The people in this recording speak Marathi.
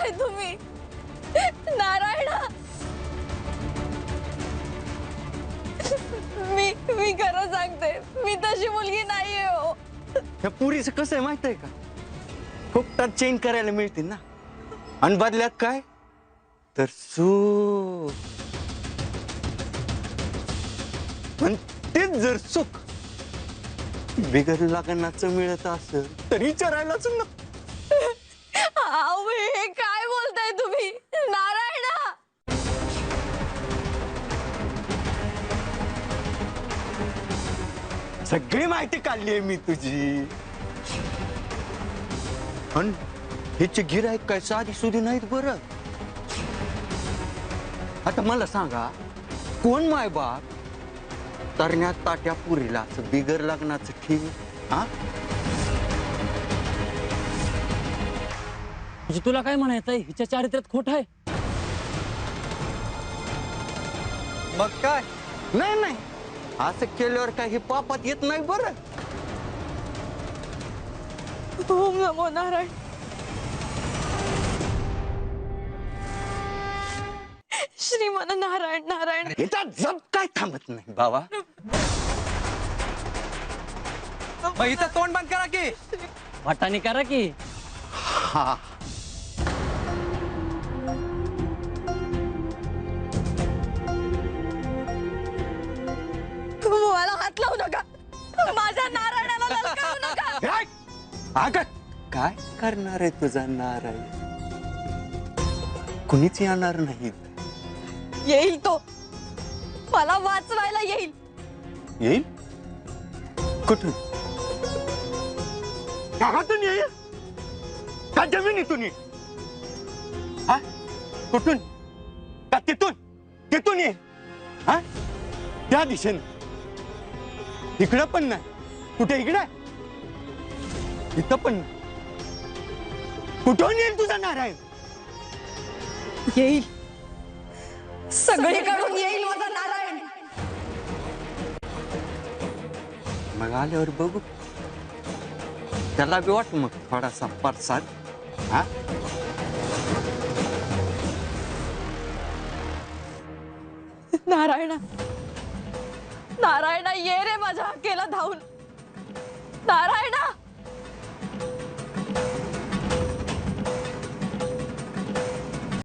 बोलताय तुम्ही? नारायणा, मी खरं सांगते, मी तशी मुलगी नाहीये हो. ह्या पुरीचं कसं आहे माहित आहे का? फुकटात चेंज करायला मिळते ना, आणि बदल्यात काय तर पण तेच जर सुख बिगर लग्नाचं मिळत असेल तर विचारायलाच ना. अहो, हे काय बोलताय तुम्ही? नारायणा, सगळी माहिती काढली आहे मी तुझी. पण हिचे गिराईक काय साधी सुधी नाहीत बरं. आता मला सांगा, कोण माय बाप तरण्यात ताट्या पुरीला असं बिगर लग्नाचं ठीक हा? म्हणजे तुला काय म्हणायचंय, हिच्या चारित्र्यात खोट आहे? मग काय? नाही नाही, असं केल्यावर काय हे पापात येत नाही बरं. ओम नमो नारायण. श्रीमान नारायण नारायण. याचा जप काय थांबत नाही बाबा. मग इथं तोंड बंद करा की. वाटाणी करा की. हा, मला हात लावू नका. माझ्या नारायणाला ललकारू नका. अगं काय करणार आहे तुझा नारायण? कुणीच येणार नाही. येईल तो, मला वाचवायला येईल. येईल कुठून? जगातून येईल का जमिनीतून येईल? हा, कुठून? का तिथून? तिथून येईल हा? त्या दिशेने? इकडं पण नाही. कुठे इकडे? इथं पण नाही. कुठून येईल तुझा नारायण? येईल, सगळीकडून येईल माझा नारायण. मग आल्यावर बघू. त्याला बी वाट मग थोडासा परसाद. हा, नारायणा, नारायणा, ये रे माझ्या हकेला धावून. नारायणा,